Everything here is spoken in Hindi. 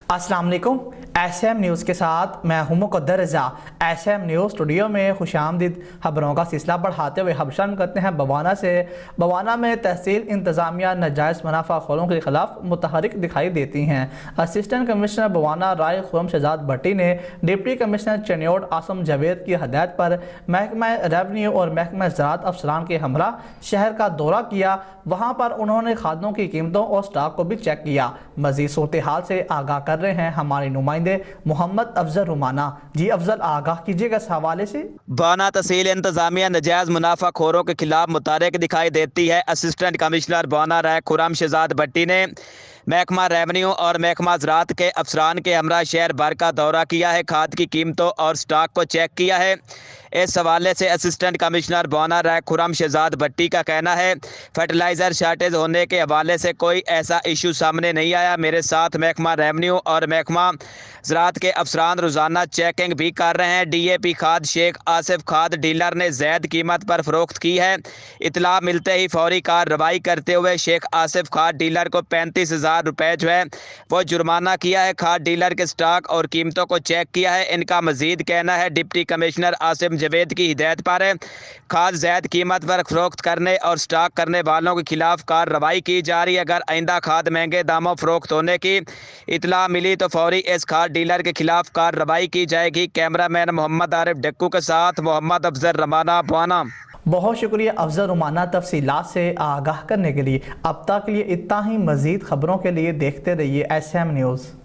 अस्सलाम वालेकुम। SM न्यूज़ के साथ मैं हूं मुक़द्दर रज़ा। SM न्यूज़ स्टूडियो में खुशामदीद। खबरों का सिलसिला बढ़ाते हुए हम शामिल करते हैं बवाना से। बवाना में तहसील इंतज़ामिया नाजायज़ मुनाफाखोरों के खिलाफ मुतहरिक दिखाई देती हैं। असिस्टेंट कमिश्नर बवाना राय खुरम शहजाद भट्टी ने डिप्टी कमिश्नर चन्योट आसम जावेद की हदायत पर महकमा रेवन्यू और महकमा ज़राअत अफसरान के हमरा शहर का दौरा किया। वहाँ पर उन्होंने खादों की कीमतों और स्टॉक को भी चेक किया। मज़ीद सूरत हाल से आगाह कर रहे हैं हमारे नुमाइंदे मोहम्मद अफजल रुमाना। जी अफजल, आगाह कीजिएगा इस हवाले से। बवाना तहसील इंतजामिया नजायज मुनाफाखोरों के खिलाफ मुतारिक दिखाई देती है। असिस्टेंट कमिश्नर बवाना राय खुरम शहजाद भट्टी ने महकमा रेवन्यू और महकमा ज़राअत के अफसरान के हमरा शहर भर का दौरा किया है। खाद की कीमतों और स्टॉक को चेक किया है। इस हवाले से असिस्टेंट कमिश्नर बवाना राय खुरम शहजाद भट्टी का कहना है, फर्टिलाइज़र शार्टेज होने के हवाले से कोई ऐसा इशू सामने नहीं आया। मेरे साथ महकमा रेवन्यू और महकमा ज़राअत के अफसरान रोज़ाना चेकिंग भी कर रहे हैं। DAP खाद शेख आसिफ खाद डीलर ने ज़ैद कीमत पर फ़रोख्त की है। इतला मिलते ही फौरी कार्रवाई करते हुए शेख आसिफ खाद डीलर को 35,000 रुपये जो है वो जुर्माना किया है। खाद डीलर के स्टॉक और कीमतों को चेक किया है। इनका मजीद कहना है, डिप्टी कमिश्नर आसिम जावेद की हिदायत पर खाद ज़ैद कीमत पर फ़रोख्त करने और स्टॉक करने वालों के खिलाफ कार्रवाई की जा रही है। अगर आइंदा खाद महंगे दामों फ़रोख्त होने की इतला मिली तो फौरी इस खाद डीलर के खिलाफ कार्रवाई की जाएगी। कैमरामैन मोहम्मद आरिफ डक्कू के साथ मोहम्मद अफजल रमाना बवाना। बहुत शुक्रिया अफजल रुमाना तफसीलात से आगाह करने के लिए। अब तक के लिए इतना ही। मज़ीद खबरों के लिए देखते रहिए SM न्यूज़।